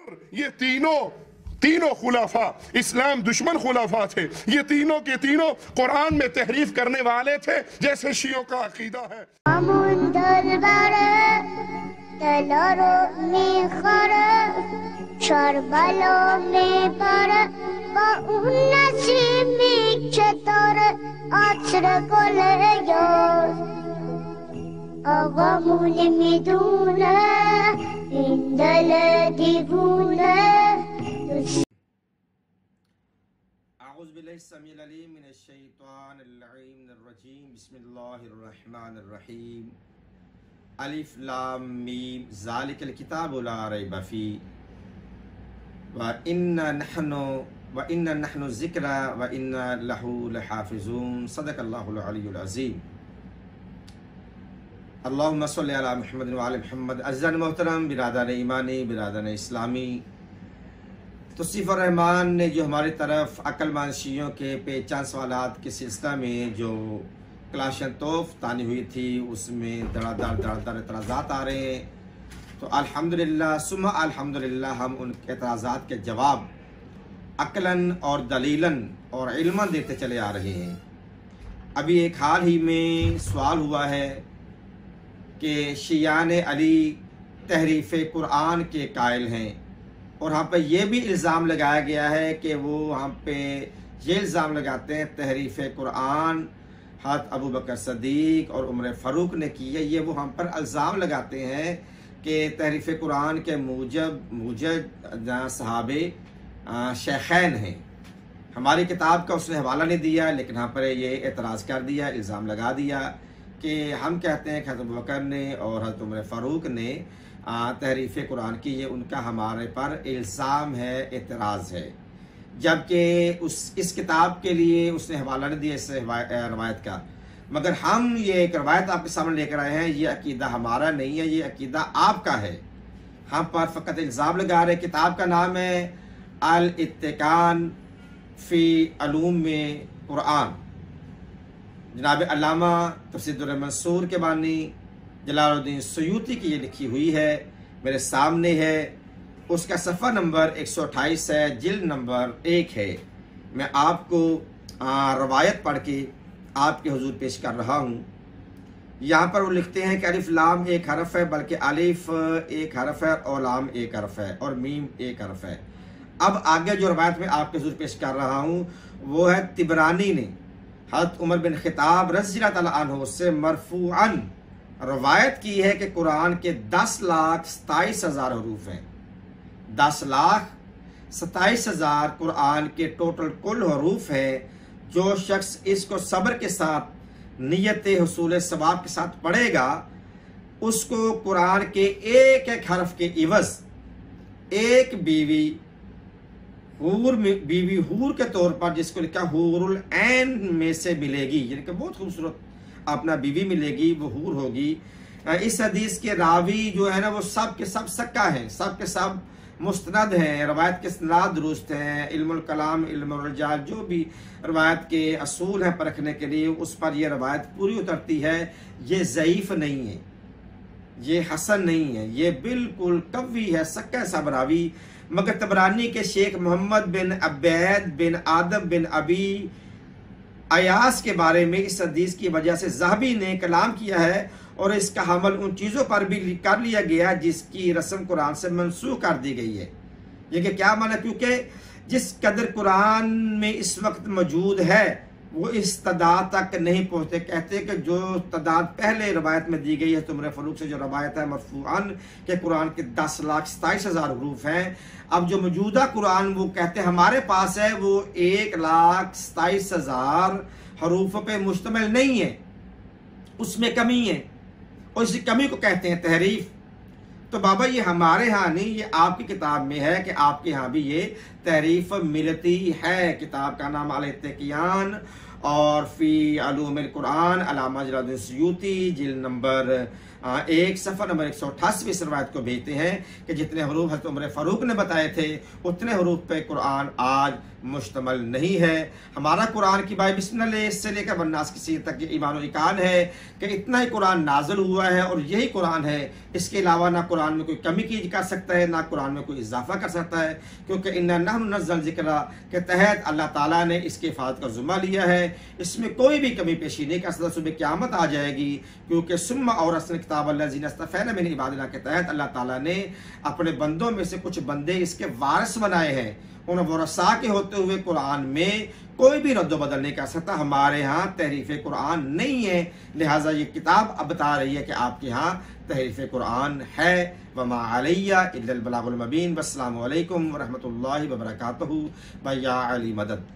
ये तीनों खुलाफा इस्लाम दुश्मन खुलाफा थे। ये तीनों के तीनों कुरान में तहरीफ करने वाले थे, जैसे शियों का अकीदा है। बिस्मिल्लाहिर्रहमानिर्रहीम। अलिफ लाम मीम ज़ालिकल किताबु ला रैब फीह व इन्ना नहनु ज़िक्रा व इन्ना लहू लहाफ़िज़ून। सदक़ल्लाहुल अलीयुल अज़ीम। अल्लाहुम्मा सल्लि अला मुहम्मद व आलि मुहम्मद। अज़ीज़ान मोहतरम, बिरादर ईमानी, बिरादर इस्लामी, तौसीफ़ और रहमान ने जो हमारी तरफ अक्लमंद शियों के पेचीदा सवालात के सिलसिला में जो क्लाशन तोफ तानी हुई थी, उसमें धड़ाधड़ एतराज़ात आ रहे हैं। तो अल्हम्दुलिल्लाह सुम्मा अल्हम्दुलिल्लाह हम उन एतराज़ात के जवाब अक्लन और दलीलन और इल्मन देते चले आ रहे हैं। अभी एक हाल ही में सवाल हुआ है कि शियान अली तहरीफ़ कुरान के कायल हैं, और यहाँ पे ये भी इल्ज़ाम लगाया गया है कि वो वहाँ पे ये इल्ज़ाम लगाते हैं तहरीफ़ कुरान हज़रत अबू बकर सदीक़ और उमर फ़ारूक ने की है। ये वो हम पर इल्ज़ाम लगाते हैं कि तहरीफ़ कुरान के मूजब सहाबे शेखैन हैं। हमारी किताब का उसने हवाला नहीं दिया, लेकिन यहाँ पर ये एतराज़ कर दिया, इल्ज़ाम लगा दिया कि हम कहते हैं कि हज़रत अबू बकर ने और हज़रत उमर फ़ारूक ने तहरीफ़ कुरान की, ये उनका हमारे पर इल्ज़ाम है, एतराज़ है। जबकि इस किताब के लिए उसने हवाला नहीं दिया इस रवायत का, मगर हम ये एक रवायत आपके सामने लेकर आए हैं। ये अकीदा हमारा नहीं है, ये अकीदा आपका है। हम पर फ़कत इल्ज़ाम लगा रहे। किताब का नाम है अल इत्तिकान फ़ी अलूम में कुरान। जनाब अल्लामा तफसीर मंसूर के बानी जलालुद्दीन सयूती की ये लिखी हुई है, मेरे सामने है। उसका सफ़ा नंबर 128 है, जिल्द नंबर 1 है। मैं आपको रवायत पढ़ के आपके हुजूर पेश कर रहा हूँ। यहाँ पर वो लिखते हैं कि अलिफ लाम एक हरफ है, बल्कि अलिफ एक हरफ है और लाम एक हरफ है और मीम एक हरफ है। अब आगे जो रवायत में आपके हुजूर पेश कर रहा हूँ वो है तिबरानी ने हज़रत उमर बिन ख़िताब रज़ियल्लाहु तआला अन्हु से मरफ़ूअन रवायत की है कि कुरान के 10,27,000 हरूफ हैं। 10,27,000 कुरान के टोटल कुल हरूफ है। जो शख्स इसको सब्र के साथ नियत हुसूल सवाब के साथ पढ़ेगा, उसको कुरान के एक एक हरफ के इवज़ एक बीवी हूर के तौर पर, जिसको लिखा हूरुल ऐन में से मिलेगी, यानी कि बहुत खूबसूरत अपना बीवी मिलेगी, वो हूर होगी। इस हदीस के रावी जो है ना, वो सब के सब सक्का हैं, सब के सब मुस्तनद हैं, रवायत के सनाद दुरुस्त हैं। इल्मुल कलाम, इल्मुल रिजाल, जो भी रवायत के असूल हैं परखने के लिए, उस पर यह रवायत पूरी उतरती है। ये ज़ईफ़ नहीं है, ये हसन नहीं है, ये बिल्कुल कवी है, सक्का सब रावी। मगर तबरानी के शेख मोहम्मद बिन अब्बैद बिन आदम बिन अबी अयास के बारे में इस हदीस की वजह से ज़हबी ने कलाम किया है, और इसका हमल उन चीज़ों पर भी कर लिया गया जिसकी रस्म कुरान से मनसूख कर दी गई है। ये कि क्या माना, क्योंकि जिस कदर कुरान में इस वक्त मौजूद है वो इस तादाद तक नहीं पहुँचते। कहते कि जो तादाद पहले रवायत में दी गई है उमर फ़ारूक से, जो रवायत है मरफ़ूअन के कुरान के 10,27,000 हरूफ हैं। अब जो मौजूदा कुरान वो कहते हैं हमारे पास है, वो 1,27,000 हरूफ पे मुश्तमिल नहीं है, उसमें कमी है, और इसी कमी को कहते हैं तहरीफ। तो बाबा ये हमारे यहाँ नहीं, ये आपकी किताब में है कि आपके यहाँ भी ये तहरीफ मिलती है। किताब का नाम अल इत्तिकान और फ़ी अलूमिल कुरान, अल्लामा जलालुद्दीन सयूती, जिल्द नंबर 1 सफ़ा नंबर 188 इस रवायत को भेजते हैं कि जितने हरूफ हज़रत उमर फ़ारूक ने बताए थे उतने हरूफ पे कुरान आज मुश्तमल नहीं है। हमारा कुरान की बाई बिस्मिल्लाह से लेकर वन्नास की सीरत तक ईमान और इकान है कि इतना ही कुरान नाज़िल हुआ है और यही कुरान है। इसके अलावा ना कुरान में कोई कमी की कर सकता है, ना कुरान में कोई इजाफा कर सकता है, क्योंकि इन्ना नहनु नज़्ज़ल ज़िक्रा के तहत अल्लाह ताला ने इसके हिफाज़त का ज़िम्मा लिया है। इसमें कोई भी कमी पेशी नहीं कर सकता। सुबह क़यामत आ जाएगी, क्योंकि सुम्मा औरसना किताब अल्लज़ीना इस्तफ़ैना मिन इबादिना के तहत अल्लाह ताला ने अपने बंदों में से कुछ बंदे इसके वारिस बनाए हैं। उन वरसा के होते हुए कुरान में कोई भी रद्द बदल नहीं कर सकता। हमारे यहाँ तहरीफ कुरान नहीं है, लिहाजा ये किताब अब बता रही है कि आपके यहाँ तहरीफ कुरान है। वमा अलैया इल्लल बलागुल मुबीन। वस्सलामु अलैकुम व रहमतुल्लाहि व बरकातहू। भैया अली मदद।